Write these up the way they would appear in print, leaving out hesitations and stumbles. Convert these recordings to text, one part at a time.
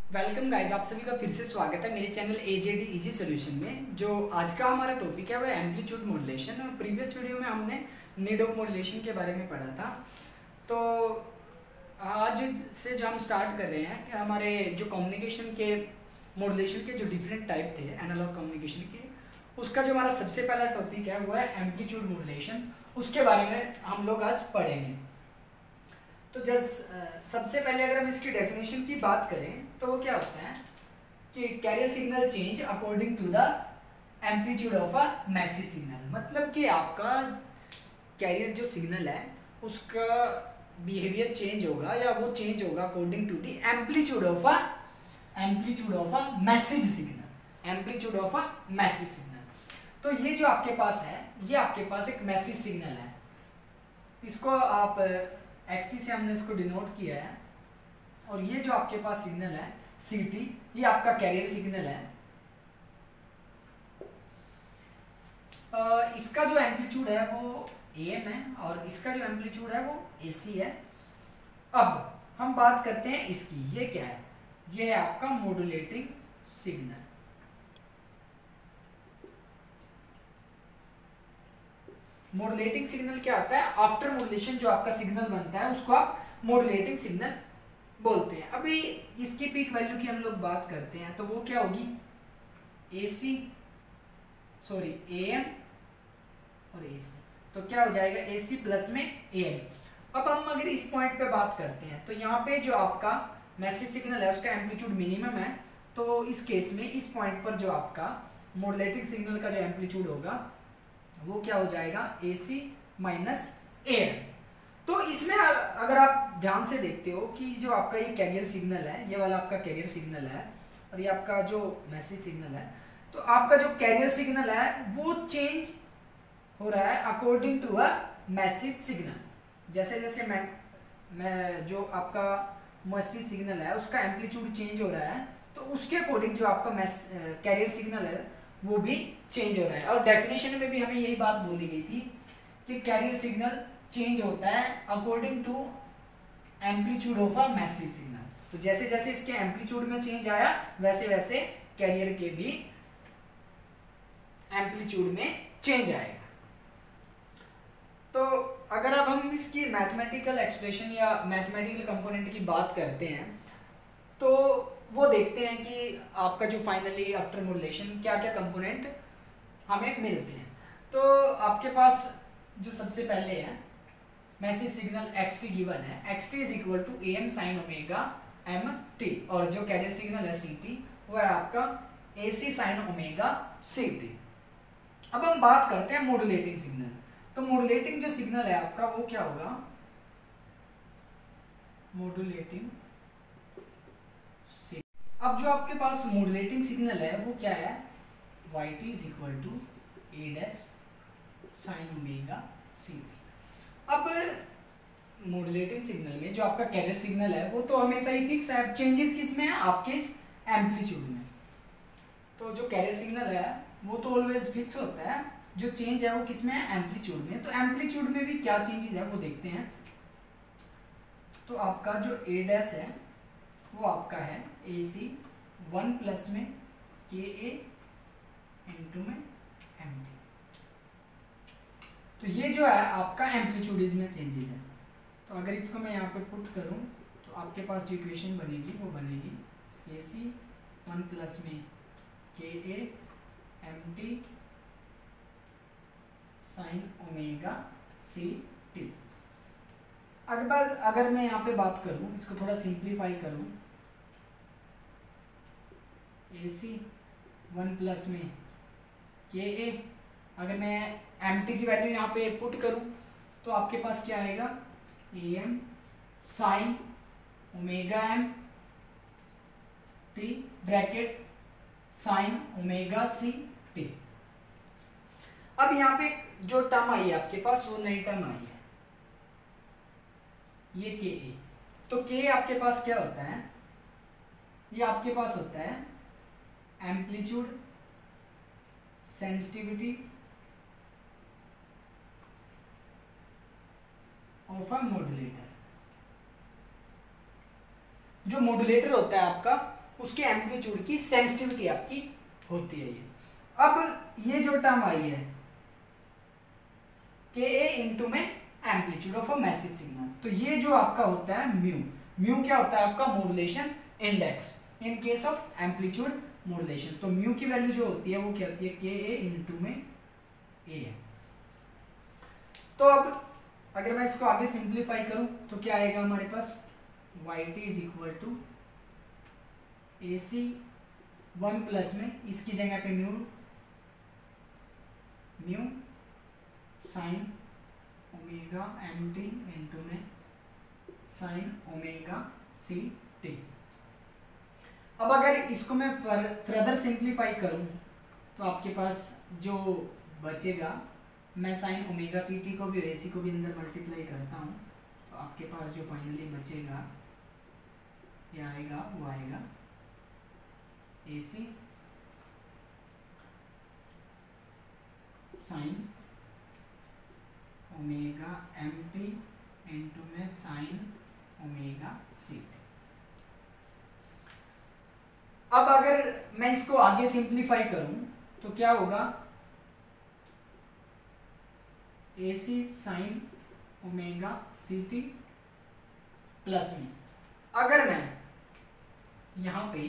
Welcome guys, आप सभी का फिर से स्वागत है मेरे चैनल एजेडी इजी सॉल्यूशन में। जो आज का हमारा टॉपिक है वो एम्पलीट्यूड मॉड्यूलेशन। और प्रीवियस वीडियो में हमने नीड ऑफ मॉड्यूलेशन के बारे में पढ़ा था। तो आज से जो हम स्टार्ट कर रहे हैं कि हमारे जो कम्युनिकेशन के मॉड्यूलेशन के जो डिफरेंट टाइप थे एनालॉग कम्युनिकेशन के, उसका जो हमारा सबसे पहला टॉपिक है वो है एम्पलीट्यूड मॉड्यूलेशन। उसके बारे में हम लोग आज पढ़ेंगे। तो सबसे पहले अगर हम इसकी डेफिनेशन की बात करें तो वो क्या होता है कि carrier signal change according to the amplitude of a message signal. मतलब कि आपका कैरियर जो सिग्नल है उसका बिहेवियर चेंज होगा या वो चेंज होगा according to the amplitude of a message signal. Amplitude of a message signal. तो ये जो आपके पास है, ये आपके पास एक मैसेज सिग्नल है। इसको आप XT से हमने इसको डिनोट किया है। और ये जो आपके पास सिग्नल है CT, ये आपका कैरियर सिग्नल है। इसका जो एम्पलीट्यूड है वो AM है और इसका जो एम्पलीट्यूड है वो AC है। अब हम बात करते हैं इसकी। ये क्या है? ये है आपका मॉड्यूलेटिंग सिग्नल। मॉड्यूलेटिंग सिग्नल क्या होता है? आफ्टर मॉड्यूलेशन जो आपका सिग्नल बनता है उसको आप मॉड्यूलेटिंग सिग्नल बोलते हैं। अभी इसकी पीक वैल्यू की हम लोग बात करते हैं तो वो क्या होगी? AM और AC। तो क्या हो जाएगा? AC प्लस में AM। अब हम अगर इस पॉइंट पे बात करते हैं तो यहाँ पे जो आपका मैसेज सिग्नल है उसका एम्पलीट्यूड मिनिमम है। तो इस केस में इस पॉइंट पर जो आपका मॉड्यूलेटिंग सिग्नल का जो एम्पलीट्यूड होगा वो क्या हो जाएगा? AC minus AM। तो इसमें अगर आप ध्यान से देखते हो कि जो आपका ये कैरियर सिग्नल है, ये वाला आपका कैरियर सिग्नल है और ये आपका जो मैसेज सिग्नल है, तो आपका जो कैरियर सिग्नल है वो चेंज हो रहा है according to a message signal. जैसे जैसे मैं जो आपका मैसेज सिग्नल है उसका एम्पलीट्यूड चेंज हो रहा है तो उसके अकॉर्डिंग जो आपका कैरियर सिग्नल है वो भी चेंज हो रहा है। और डेफिनेशन में भी हमें यही बात बोली गई थी कि कैरियर सिग्नल चेंज होता है according to amplitude of a message signal. तो जैसे जैसे इसके एम्पलीट्यूड में चेंज आया वैसे वैसे कैरियर के भी एम्पलीट्यूड में चेंज आएगा। तो अगर अब हम इसकी मैथमेटिकल एक्सप्रेशन या मैथमेटिकल कंपोनेंट की बात करते हैं तो वो देखते हैं कि आपका जो फाइनली आफ्टर मॉड्यूलेशन क्या क्या कंपोनेंट हमें मिलते हैं। तो आपके पास जो सबसे पहले है मैसेज सिग्नल XT गिवन है। XT is equal to AM sine omega MT। और जो कैरियर सिग्नल है CT वो है आपका AC साइन ओमेगा CT। अब हम बात करते हैं मॉड्यूलेटिंग सिग्नल। तो मॉड्यूलेटिंग जो सिग्नल है आपका वो क्या होगा? मॉड्यूलेटिंग। अब जो आपके पास मॉड्यूलेटिंग सिग्नल है वो क्या है? YT is equal to A' sine omega CT। अब मॉड्यूलेटिंग सिग्नल में जो आपका कैरियर सिग्नल है वो तो हमेशा ही फिक्स है। चेंजेस किस में है? आपके इस एम्पलीट्यूड में। तो जो कैरियर सिग्नल है वो तो ऑलवेज फिक्स होता है। जो चेंज है वो किस में है? एम्पलीट्यूड में। तो एम्पलीट्यूड में भी क्या चेंजेस है वो देखते हैं। तो आपका जो A' है वो आपका है AC 1 प्लस में KA इनटू में MT। तो ये जो है आपका एम्पलीट्यूड इसमें चेंजेस है। तो अगर इसको मैं यहाँ पे पुट करूँ तो आपके पास जो इक्वेशन बनेगी वो बनेगी AC 1 प्लस में KA MT sign omega CT। अगर मैं यहाँ पे बात करूँ, इसको थोड़ा सिंप्लीफाई करूँ, AC 1 प्लस में KA, अगर मैं MT की वैल्यू यहाँ पे पुट करूँ तो आपके पास क्या आएगा? AM sine omega MT bracket sign omega CT। अब यहाँ पे जो टर्म आई है आपके पास वो नई टर्म आई है, ये KA। तो K आपके पास क्या होता है? ये आपके पास होता है amplitude sensitivity of a modulator. जो मॉड्यूलेटर होता है आपका उसके एम्पलीट्यूड की सेंसिटिविटी आपकी होती है ये। अब ये जो टर्म आई है के ए इंटू में amplitude of a message signal, तो ये जो आपका होता है म्यू, म्यू क्या होता है आपका modulation index in case of amplitude modulation. तो म्यू की वैल्यू जो होती है वो क्या होती है के ए इंटू में ए है। तो अब अगर मैं इसको आगे सिंप्लीफाई करूं तो क्या आएगा हमारे पास Y T is equal to A C 1 plus में इसकी जगह पे mu sine omega M T into में साइन ओमेगा सी टी। अब अगर इसको मैं फर्दर सिंप्लीफाई करूं तो आपके पास जो बचेगा, मैं साइन ओमेगा सी टी को भी और ए सी को भी अंदर मल्टीप्लाई करता हूं, तो आपके पास जो फाइनली बचेगा ये आएगा, वो आएगा A C sine omega M T into में साइन ओमेगा सी टी। अब अगर मैं इसको आगे सिंप्लीफाई करूं तो क्या होगा A C sine omega C T plus में अगर मैं यहां पे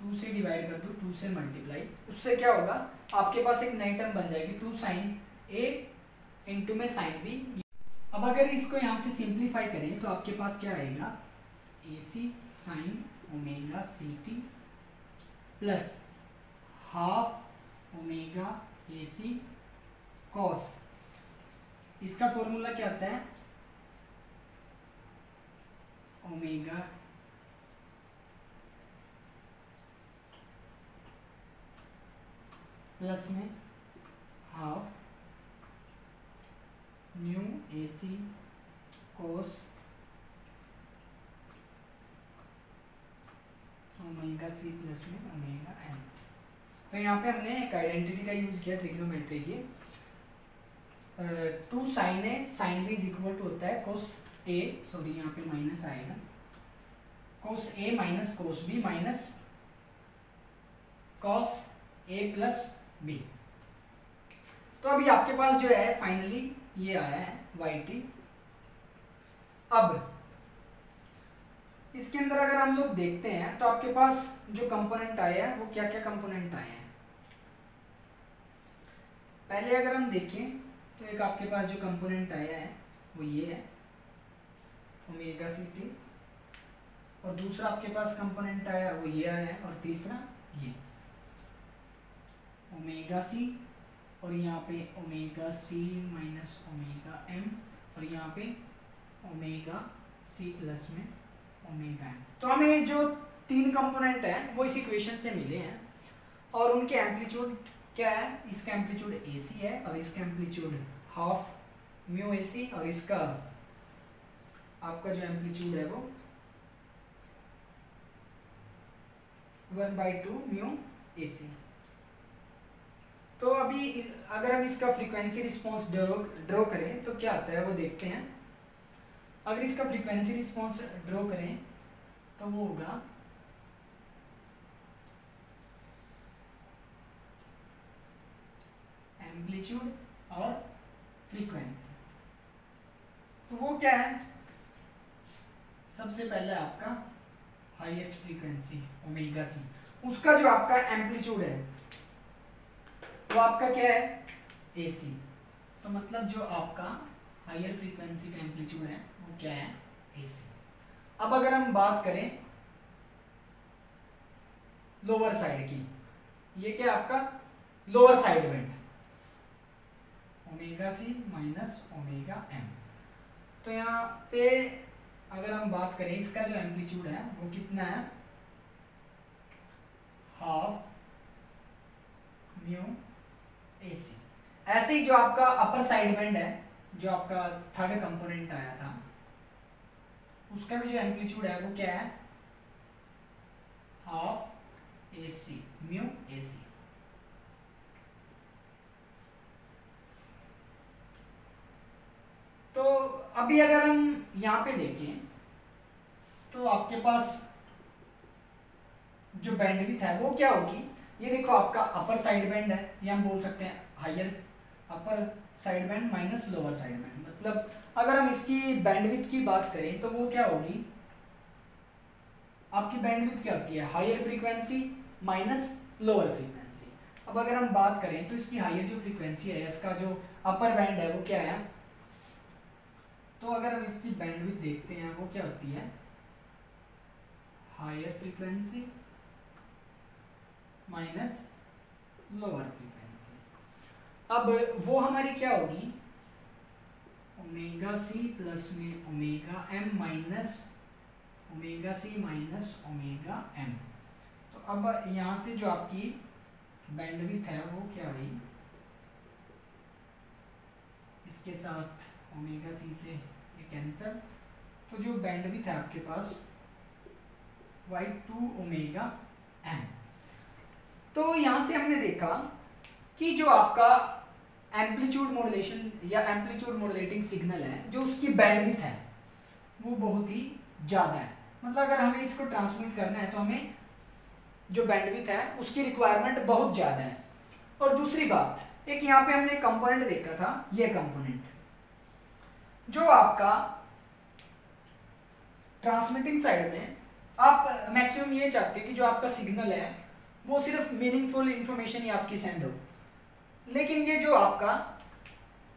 2 से डिवाइड कर दूं, 2 से मल्टीप्लाई, उससे क्या होगा आपके पास एक नई टर्म बन जाएगी 2 साइन ए इंटू में साइन बी। अब अगर इसको यहां से सिंप्लीफाई करें तो आपके पास क्या आएगा A C sine omega C T plus half omega A C cos, इसका फॉर्मूला क्या आता है ओमेगा प्लस में half mu A C cos omega C plus में ओमेगा एम। तो यहाँ पे हमने एक आइडेंटिटी का यूज किया ट्रिग्नोमेट्री की, 2 sine A sine B is equal to होता है कोस ए, सॉरी यहाँ पे माइनस आएगा, cos A minus cos B minus cos A plus B. तो अभी आपके पास जो है फाइनली ये आया है वाई टी। अब इसके अंदर अगर हम लोग देखते हैं तो आपके पास जो कंपोनेंट आया है वो क्या क्या कंपोनेंट आए हैं। पहले अगर हम देखें तो एक आपके पास जो कंपोनेंट आया है वो ये है ओमेगा सी टी, और दूसरा आपके पास कंपोनेंट आया वो ये आया है, और तीसरा ये ओमेगा सी, और यहाँ पे omega C minus omega M, और यहाँ पे ओमेगा सी प्लस में ओमेगा एम। तो हमें जो 3 कंपोनेंट हैं वो इस इक्वेशन से मिले हैं, और उनके एम्पलीट्यूड क्या है, इसका एम्पलीट्यूड ए सी है और इसका एम्पलीट्यूड हाफ म्यू ए सी, और इसका आपका जो एम्पलीट्यूड है वो 1/2 म्यू ए सी। तो अभी अगर हम इसका फ्रीक्वेंसी रिस्पांस ड्रॉ करें तो क्या आता है वो देखते हैं। अगर इसका फ्रीक्वेंसी रिस्पांस ड्रॉ करें तो वो होगा एम्पलीट्यूड और फ्रीक्वेंसी। तो वो क्या है, सबसे पहले आपका हाईएस्ट फ्रीक्वेंसी ओमेगा सी, उसका जो आपका एम्पलीट्यूड है वो आपका क्या है ए सी। तो मतलब जो आपका हायर फ्रीक्वेंसी का एम्पलीट्यूड है वो क्या है ए सी। अब अगर हम बात करें लोअर साइड की, ये क्या आपका lower side band omega C minus omega M. तो यहाँ पे अगर हम बात करें इसका जो एम्पलीट्यूड है वो कितना है हाफ म्यू ए सी। ऐसे ही जो आपका अपर साइड बैंड है, जो आपका थर्ड कंपोनेंट आया था, उसका भी जो एम्पलीट्यूड है वो क्या है half A C mu A सी। तो अभी अगर हम यहाँ पे देखें तो आपके पास जो बैंडविड्थ है वो क्या होगी, ये देखो आपका अपर साइड बैंड है, ये हम बोल सकते हैं higher upper side band minus lower side band. मतलब अगर हम इसकी बैंडविड्थ की बात करें तो वो क्या होगी, आपकी बैंडविड्थ क्या होती है, higher frequency minus lower frequency. अब अगर हम बात करें तो इसकी हायर जो फ्रीक्वेंसी है, इसका जो अपर बैंड है वो क्या है, तो अगर हम इसकी बैंडविड्थ देखते हैं वो क्या होती है, higher frequency minus lower frequency. अब वो हमारी क्या होगी, ओमेगा सी प्लस में omega M minus omega C minus omega M. तो अब यहाँ से जो आपकी बैंडविड्थ है वो क्या हुई, इसके साथ ओमेगा सी से ये कैंसल, तो जो बैंडविड्थ है आपके पास वाई 2 ओमेगा एम। तो यहाँ से हमने देखा कि जो आपका एम्पलीट्यूड मॉड्यूलेशन या एम्पलीट्यूड मॉड्यूलेटिंग सिग्नल है, जो उसकी बैंडविड्थ है वो बहुत ही ज़्यादा है। मतलब अगर हमें इसको ट्रांसमिट करना है तो हमें जो बैंडविड्थ है उसकी रिक्वायरमेंट बहुत ज़्यादा है। और दूसरी बात, एक यहाँ पे हमने कंपोनेंट देखा था, ये कंपोनेंट जो आपका ट्रांसमिटिंग साइड में आप मैक्सिमम ये चाहते हैं कि जो आपका सिग्नल है वो सिर्फ मीनिंगफुल इंफॉर्मेशन ही आपकी सेंड हो, लेकिन ये जो आपका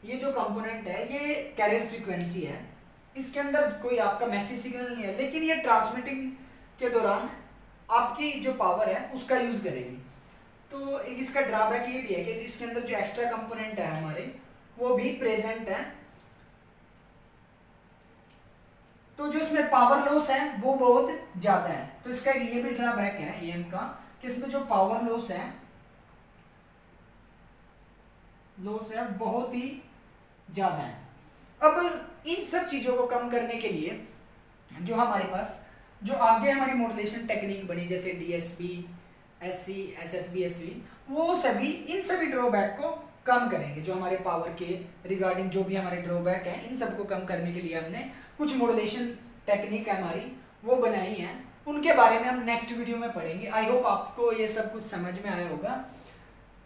ये जो कंपोनेंट है ये कैरियर फ्रीक्वेंसी है, इसके अंदर कोई आपका मैसेज सिग्नल नहीं है, लेकिन ये ट्रांसमिटिंग के दौरान आपकी जो पावर है उसका यूज करेगी। तो इसका ड्रॉबैक ये भी है कि इसके अंदर जो एक्स्ट्रा कंपोनेंट है हमारे वो भी प्रेजेंट है, तो जो इसमें पावर लॉस है वो बहुत ज्यादा है। तो इसका ये भी ड्रॉबैक है एएम का कि इसमें जो पावर लॉस है बहुत ही ज्यादा है। अब इन सब चीजों को कम करने के लिए जो हमारे पास जो आगे हमारी मॉड्यूलेशन टेक्निक बनी, जैसे डीएसपी, एससी, एसएसबी, एसवी, वो सभी इन सभी ड्रॉबैक को कम करेंगे। जो हमारे पावर के रिगार्डिंग जो भी हमारे ड्रॉबैक हैं, इन सबको कम करने के लिए हमने कुछ मॉड्यूलेशन टेक्निक हमारी वो बनाई हैं, उनके बारे में हम नेक्स्ट वीडियो में पढ़ेंगे। आई होप आपको ये सब कुछ समझ में आया होगा।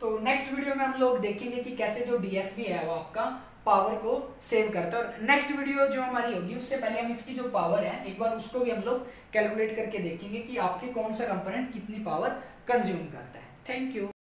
तो नेक्स्ट वीडियो में हम लोग देखेंगे कि कैसे जो डीएसपी है वो आपका पावर को सेव करता है। और नेक्स्ट वीडियो जो हमारी होगी उससे पहले हम इसकी जो पावर है एक बार उसको भी हम लोग कैलकुलेट करके देखेंगे कि आपके कौन सा कंपोनेंट कितनी पावर कंज्यूम करता है। Thank you.